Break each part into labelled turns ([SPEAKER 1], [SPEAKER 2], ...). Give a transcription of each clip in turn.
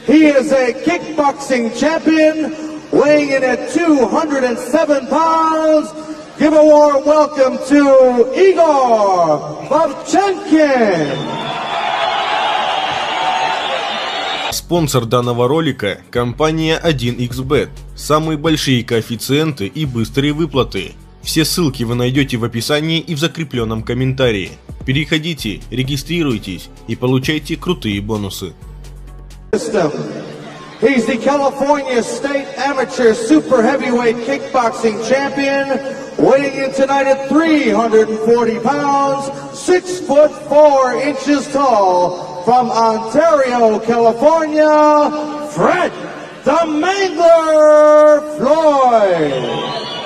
[SPEAKER 1] He is a kickboxing champion, weighing in at 207 pounds. Give a warm welcome to Igor Vovchanchyn.
[SPEAKER 2] Спонсор данного ролика – компания 1xBet. Самые большие коэффициенты и быстрые выплаты. Все ссылки вы найдете в описании и в закрепленном комментарии. Переходите, регистрируйтесь и получайте крутые бонусы.
[SPEAKER 1] He's the California State Amateur Super Heavyweight Kickboxing Champion, weighing in tonight at 340 pounds, 6'4" tall, from Ontario, California, Fred the Mangler Floyd.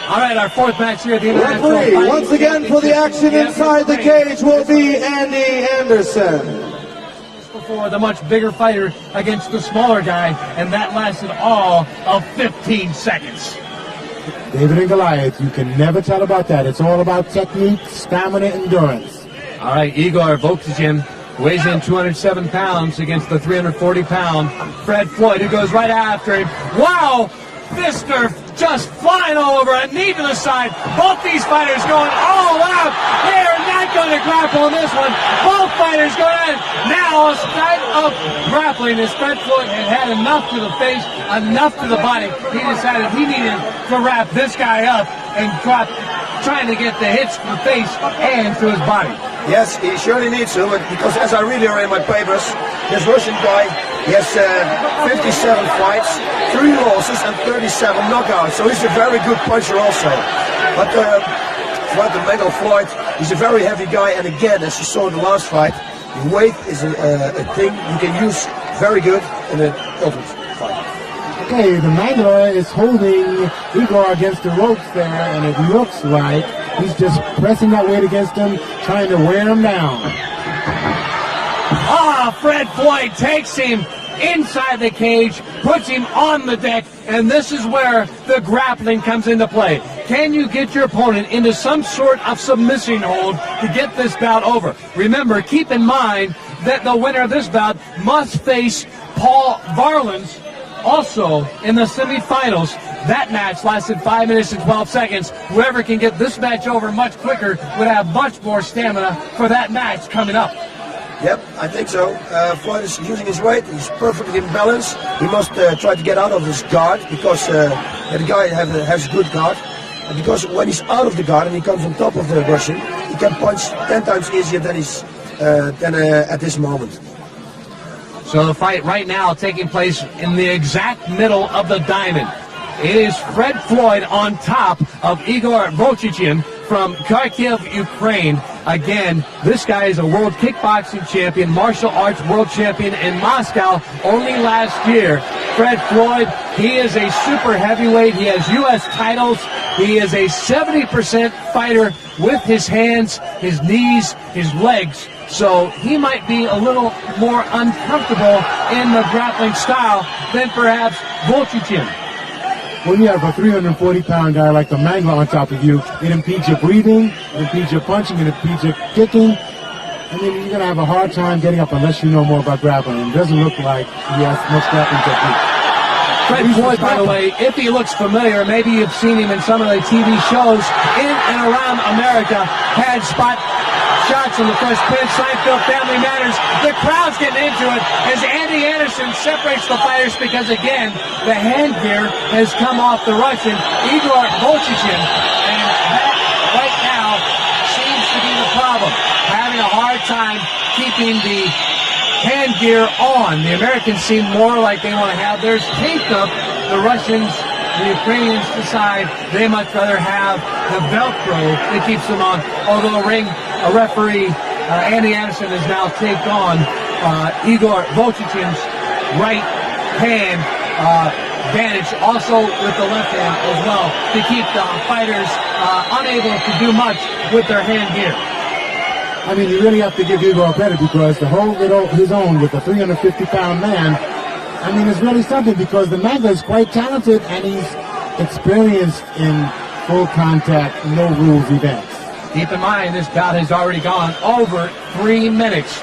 [SPEAKER 3] All right, our fourth match here at the International
[SPEAKER 1] Referee,
[SPEAKER 3] Fighting
[SPEAKER 1] once again for the action inside the cage, will be Andy Anderson.
[SPEAKER 3] For the much bigger fighter against the smaller guy, and that lasted all of 15 seconds.
[SPEAKER 4] David and Goliath, you can never tell about that. It's all about technique, stamina, endurance.
[SPEAKER 3] All right, Igor Vovchanchyn weighs in 207 pounds against the 340-pound Fred Floyd, who goes right after him. Wow! Fister just flying all over, a knee to the side. Both these fighters going all out. They are not going to grapple in this one. Both fighters going at it. Now a start of grappling as Fred Floyd had enough to the face, enough to the body. He decided he needed to wrap this guy up and drop, trying to get the hits to the face and to his body.
[SPEAKER 5] Yes, he surely needs to, because as I read here in my papers, this Russian guy, he has 57 fights, 3 losses and 37 knockouts, so he's a very good puncher also. But Floyd the Mangler Floyd, he's a very heavy guy, and again, as you saw in the last fight, weight is a thing you can use very good in an ultimate fight.
[SPEAKER 4] Okay, the Mangler is holding Igor against the ropes there, and it looks like he's just pressing that weight against him, trying to wear him down.
[SPEAKER 3] Fred Floyd takes him inside the cage, puts him on the deck, and this is where the grappling comes into play. Can you get your opponent into some sort of submission hold to get this bout over? Remember, keep in mind that the winner of this bout must face Paul Varlins also in the semifinals. That match lasted 5 minutes and 12 seconds. Whoever can get this match over much quicker would have much more stamina for that match coming up.
[SPEAKER 5] Yep, I think so. Floyd is using his weight. He's perfectly in balance. He must try to get out of his guard, because the guy has a good guard. And because when he's out of the guard and he comes on top of the Russian, he can punch 10 times easier than at this moment.
[SPEAKER 3] So the fight right now taking place in the exact middle of the diamond. It is Fred Floyd on top of Igor Vovchanchyn from Kharkiv, Ukraine. Again, this guy is a world kickboxing champion, martial arts world champion in Moscow only last year. Fred Floyd, he is a super heavyweight. He has U.S. titles. He is a 70% fighter with his hands, his knees, his legs. So he might be a little more uncomfortable in the grappling style than perhaps Vovchanchyn.
[SPEAKER 4] When you have a 340-pound guy like the Mangler on top of you, it impedes your breathing, it impedes your punching, it impedes your kicking. I mean, you're going to have a hard time getting up unless you know more about grappling. It doesn't look like he has much grappling technique.
[SPEAKER 3] Fred Floyd, by the way, if he looks familiar, maybe you've seen him in some of the TV shows in and around America, had spot shots in the first pin, Seinfeld, Family Matters. The crowd's getting into it as Andy Anderson separates the fighters because, again, the hand gear has come off the Russian, Igor Vovchanchyn, and that right now seems to be the problem, having a hard time keeping the hand gear on. The Americans seem more like they want to have theirs taped up. The Russians, the Ukrainians decide they much rather have the Velcro that keeps them on, although a referee, Andy Anderson, has now taken on Igor Vovchanchyn's right hand bandage, also with the left hand as well, to keep the fighters unable to do much with their hand gear.
[SPEAKER 4] I mean, you really have to give Igor credit, because to hold it his own with a 350-pound man, I mean, it's really something, because the Mangler is quite talented and he's experienced in full contact, no rules events.
[SPEAKER 3] Keep in mind, this bout has already gone over 3 minutes.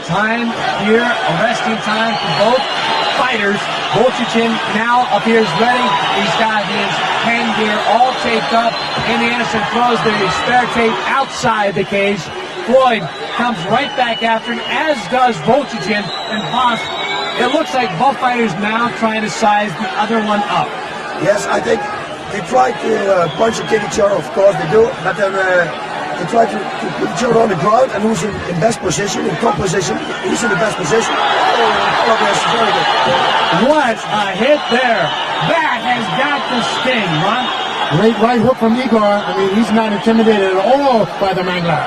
[SPEAKER 3] Time here, arresting time for both fighters. Vovchanchyn now appears ready. He's got his handgear all taped up. Andy Anderson throws the spare tape outside the cage. Floyd comes right back after him, as does Vovchanchyn. And Boss, it looks like both fighters now trying to size the other one up.
[SPEAKER 5] Yes, I think they try to punch and kick each other, of course they do, but then they try to put each other on the ground, and who's in best position, in top position, who's in the best position. Oh, that's very good.
[SPEAKER 3] What a hit there. That has got to sting, Ron.
[SPEAKER 4] Great right hook from Igor. I mean, he's not intimidated at all by the Mangler.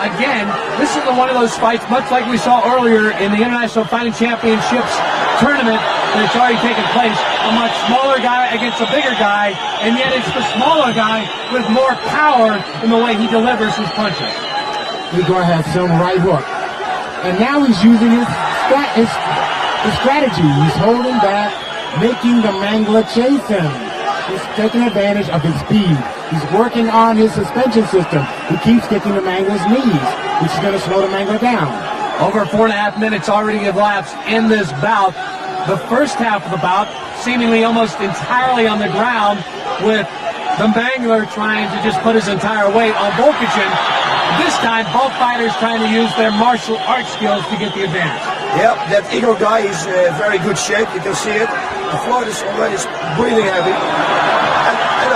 [SPEAKER 3] Again, this is one of those fights, much like we saw earlier in the International Fighting Championships tournament that's already taken place. A much smaller guy against a bigger guy, and yet it's the smaller guy with more power in the way he delivers his punches.
[SPEAKER 4] Igor has some right hook. And now he's using his strategy. He's holding back, making the Mangler chase him. He's taking advantage of his speed. He's working on his suspension system. He keeps kicking the Mangler's knees, which is going to slow the Mangler down.
[SPEAKER 3] Over 4.5 minutes already have elapsed in this bout. The first half of the bout seemingly almost entirely on the ground, with the Mangler trying to just put his entire weight on Vovchanchyn. This time, both fighters trying to use their martial arts skills to get the advantage.
[SPEAKER 5] Yep, that Igor guy is very good shape. You can see it. The Floyd is already breathing heavy. And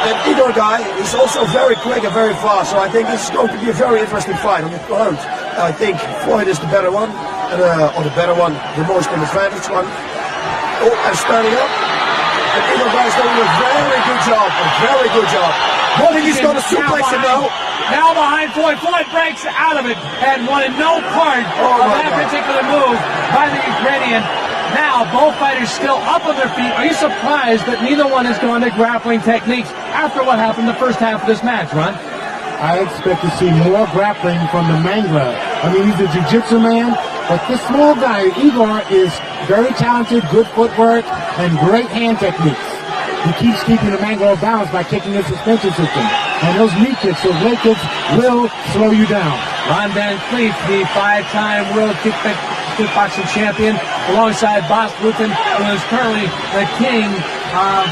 [SPEAKER 5] that Igor guy is also very quick and very fast. So I think this is going to be a very interesting fight on the ground. I think Floyd is the better one, or the better one, the most advantage one. Oh, and standing up. And Igor guy is doing a very good job. A very good job. I think he's going to suplex him now.
[SPEAKER 3] Now behind Floyd. Floyd breaks out of it and wanted no part of that particular move by the Ukrainian. Now, both fighters still up on their feet. Are you surprised that neither one has gone to grappling techniques after what happened the first half of this match, Ron?
[SPEAKER 4] I expect to see more grappling from the Mangler. I mean, he's a jiu-jitsu man, but this small guy, Igor, is very talented, good footwork, and great hand techniques. He keeps keeping the Mangler balanced by kicking his suspension system. And those knee kicks, those leg kicks, will slow you down.
[SPEAKER 3] Ron Van Cleef, the 5-time world kickboxing champion, alongside Bas Rutten, who is currently the king of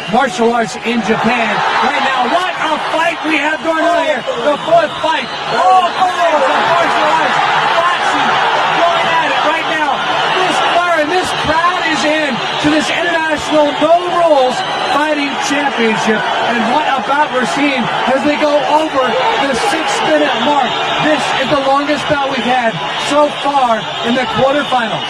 [SPEAKER 3] martial arts in Japan. Right now, what a fight we have going on here. The fourth fight. All five of martial arts boxing going at it right now. This fire and this crowd is in to this international no rules fighting championship. And what about we're seeing as they go over the 6-minute mark. This is the longest bout we've had so far in the quarterfinals.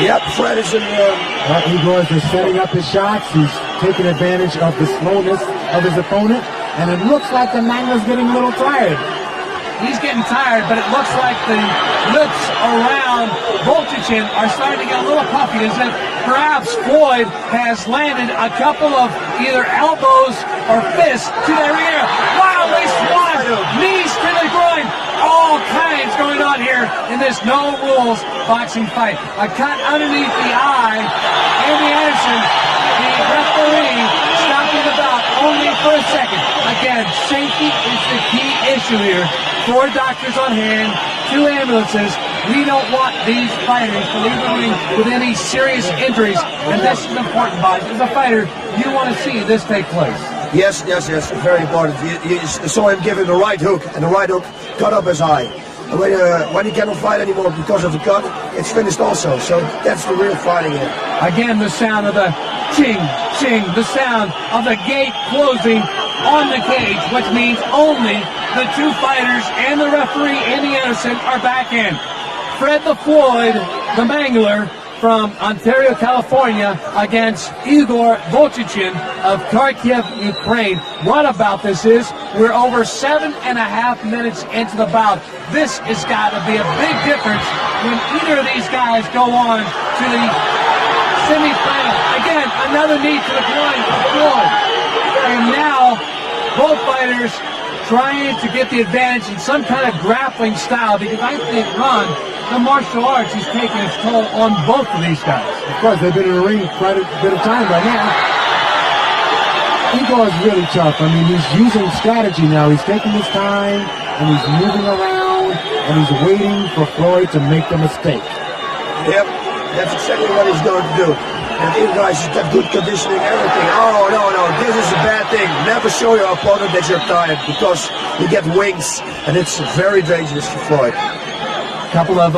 [SPEAKER 5] Yep, Fred is in
[SPEAKER 4] Igor is setting up his shots. He's taking advantage of the slowness of his opponent. And it looks like the Mangler's getting a little tired.
[SPEAKER 3] He's getting tired, but it looks like the lips around Vovchanchyn are starting to get a little puffy, as if perhaps Floyd has landed a couple of either elbows or fists to their ear. Wow, they swat! Knees to the groin! All kinds going on here in this no-rules boxing fight. A cut underneath the eye. Andy Anderson, the referee, stopping the bout only for a second. Again, safety is the key issue here. 4 doctors on hand, 2 ambulances. We don't want these fighters to leave the ring with any serious injuries, and this is important, boss. As a fighter, you want to see this take place.
[SPEAKER 5] Yes, very important. You saw him give him the right hook, and the right hook cut up his eye. And when he cannot fight anymore because of the cut, it's finished also. So that's the real fighting here.
[SPEAKER 3] Again, the sound of the ching, ching, the sound of the gate closing on the cage, which means only the 2 fighters and the referee, Andy Anderson, are back in. Freda Flойda, the Mangler from Ontario, California, against Igor Vovchanchyn of Kharkiv, Ukraine. What about this is, we're over 7.5 minutes into the bout. This has got to be a big difference when either of these guys go on to the semifinal. Again, another knee to the groin of Floyd. And now, both fighters trying to get the advantage in some kind of grappling style, because I think, Ron, the martial arts is taking its toll on both of these guys.
[SPEAKER 4] Of course, they've been in the ring quite a bit of time by now. Igor is really tough. I mean, he's using strategy now. He's taking his time, and he's moving around, and he's waiting for Floyd to make the mistake.
[SPEAKER 5] Yep, That's exactly what he's going to do. And Igor guys, he's got good conditioning, everything. Oh, no, this is a bad thing. Never show your opponent that you're tired because you get wings, and it's very dangerous for Floyd.
[SPEAKER 3] Couple of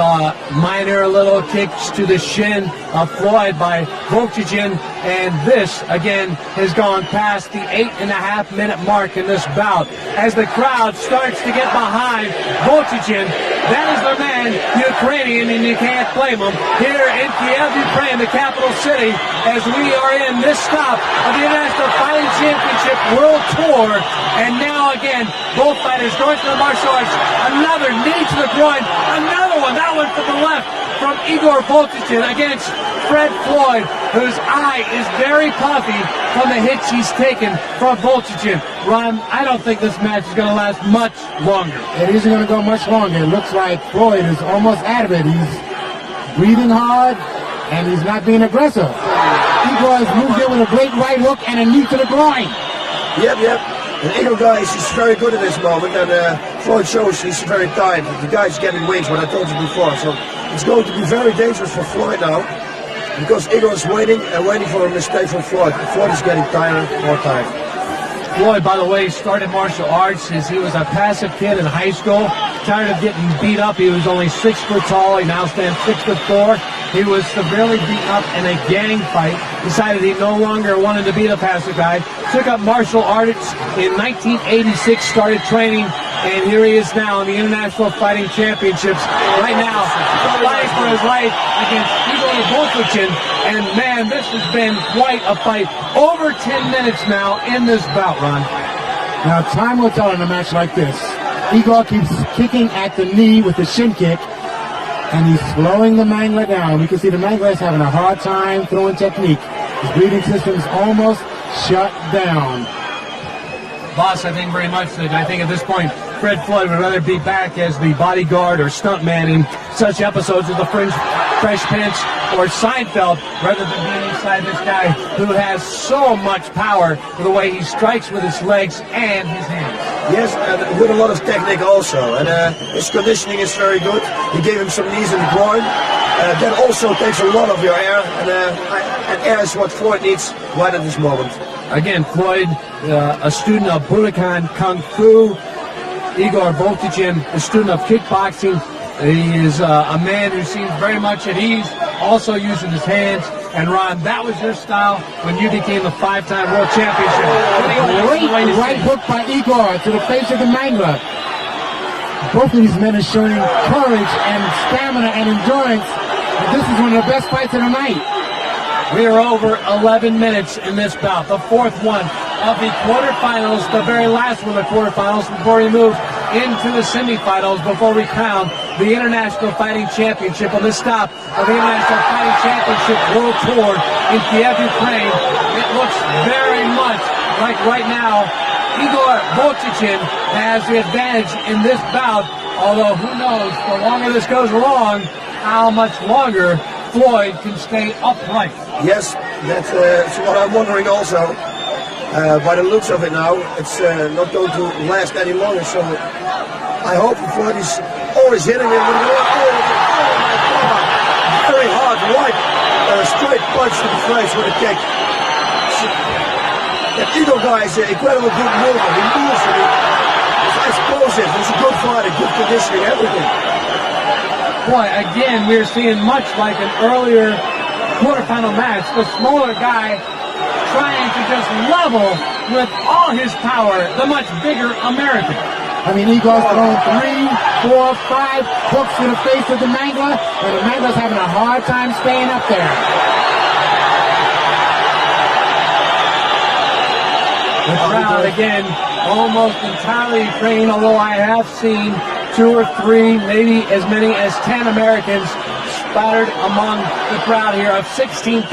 [SPEAKER 3] minor little kicks to the shin of Floyd by Vovchanchyn, and this again has gone past the 8.5 minute mark in this bout. As the crowd starts to get behind Vovchanchyn, that is the man, Ukrainian, and you can't blame him, here in Kiev, Ukraine, the capital city, as we are in this stop of the International Fighting Championship World Tour. And now again, both fighters going to the martial arts. Another knee to the groin, another one, that one from the left from Igor Vovchanchyn against Fred Floyd, whose eye is very puffy from the hits he's taken from Vovchanchyn. Ron, I don't think this match is going to last much longer.
[SPEAKER 4] It isn't going to go much longer. It looks like Floyd is almost out of it. He's breathing hard, and he's not being aggressive. Igor has moved in with a great right hook and a knee to the groin.
[SPEAKER 5] Yep. And Igor, guys, he's very good at this moment, and Floyd shows he's very tired. The guy's getting wings, what I told you before. So it's going to be very dangerous for Floyd now, because Igor is waiting for a mistake from Floyd. Floyd is getting tired, more tired.
[SPEAKER 3] Floyd, by the way, started martial arts as he was a passive kid in high school. Tired of getting beat up. He was only 6 foot tall. He now stands 6'4". He was severely beaten up in a gang fight. Decided he no longer wanted to be the passive guy. Took up martial arts in 1986. Started training, and here he is now in the International Fighting Championships. Right now, fighting for his life against Igor Vovchanchyn. And man, this has been quite a fight. Over 10 minutes now in this bout, Ron.
[SPEAKER 4] Now, time will tell in a match like this. Igor keeps kicking at the knee with the shin kick, and he's slowing the Mangler down. We can see the Mangler is having a hard time throwing technique. His breathing system's almost shut down.
[SPEAKER 3] Boss, I think very much that I think at this point, Fred Floyd would rather be back as the bodyguard or stuntman in such episodes of The Fresh Prince or Seinfeld, rather than being inside this guy who has so much power with the way he strikes with his legs and his hands.
[SPEAKER 5] Yes, and with a lot of technique also, and his conditioning is very good. He gave him some knees in the groin. That also takes a lot of your air, and air is what Floyd needs right at this moment.
[SPEAKER 3] Again, Floyd, a student of Budokan Kung Fu. Igor Vovchanchyn, a student of kickboxing. He is a man who seems very much at ease, also using his hands. And Ron, that was your style when you became a 5-time world championship.
[SPEAKER 4] Great right hook by Igor to the face of the Mangler. Both of these men are showing courage and stamina and endurance. And this is one of the best fights of the night.
[SPEAKER 3] We are over 11 minutes in this bout, the fourth one of the quarterfinals, the very last one of the quarterfinals before we move into the semifinals, before we crown the International Fighting Championship on this stop of the International Fighting Championship World Tour in Kiev, Ukraine. It looks very much like right now Igor Vovchanchyn has the advantage in this bout, although who knows, the longer this goes along, how much longer Floyd can stay upright.
[SPEAKER 5] Yes, that's what I'm wondering also. By the looks of it now, it's not going to last any longer, so I hope Floyd is always hitting him with very hard right straight punch to the face with a kick. That Igor guy is an incredible good mover. He moves and he's explosive. He's a good fighter, good conditioning, everything.
[SPEAKER 3] Boy, again, we're seeing much like an earlier quarterfinal match. The smaller guy trying to just level with all his power the much bigger American.
[SPEAKER 4] I mean, Igor's thrown 3, 4, 5 hooks to the face of the Mangler, and the Mangler's having a hard time staying up there.
[SPEAKER 3] The crowd, again, almost entirely Ukraine, although I have seen 2 or 3, maybe as many as 10 Americans spattered among the crowd here of 16,000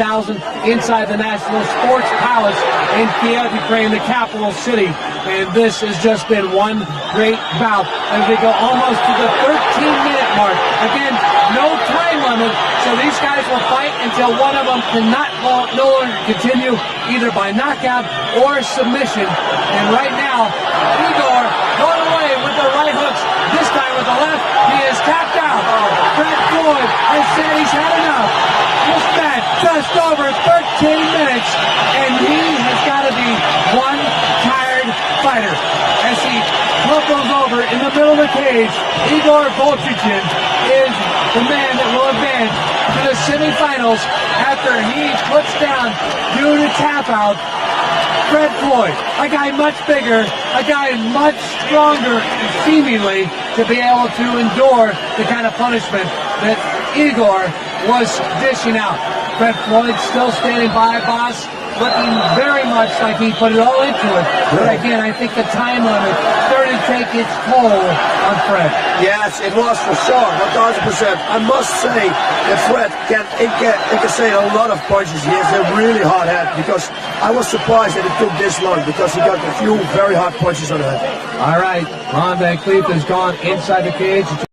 [SPEAKER 3] inside the National Sports Palace in Kiev, Ukraine, the capital city. And this has just been one great bout as we go almost to the 13-minute mark. Again, no time limit, so these guys will fight until one of them cannot no longer continue, either by knockout or submission. And right now, Igor going away with the right hooks, this time with the left. He is tapped out. Fred Floyd has said he's had enough. just over 13 minutes, and he has got to be one tired fighter. As he crumples over in the middle of the cage, Igor Vovchanchyn is the man that will advance to the semifinals after he puts down, due to tap out, Fred Floyd, a guy much bigger, a guy much stronger, seemingly, to be able to endure the kind of punishment that Igor was dishing out. Fred Floyd still standing by, boss, looking very much like he put it all into it. But again, I think the time limit started to take its toll on Fred.
[SPEAKER 5] Yes, it was for sure, 1,000%. I must say that Fred can say a lot of punches. He has a really hard head, because I was surprised that it took this long, because he got a few very hard punches on the head.
[SPEAKER 3] All right, Ron Van Cleef has gone inside the cage.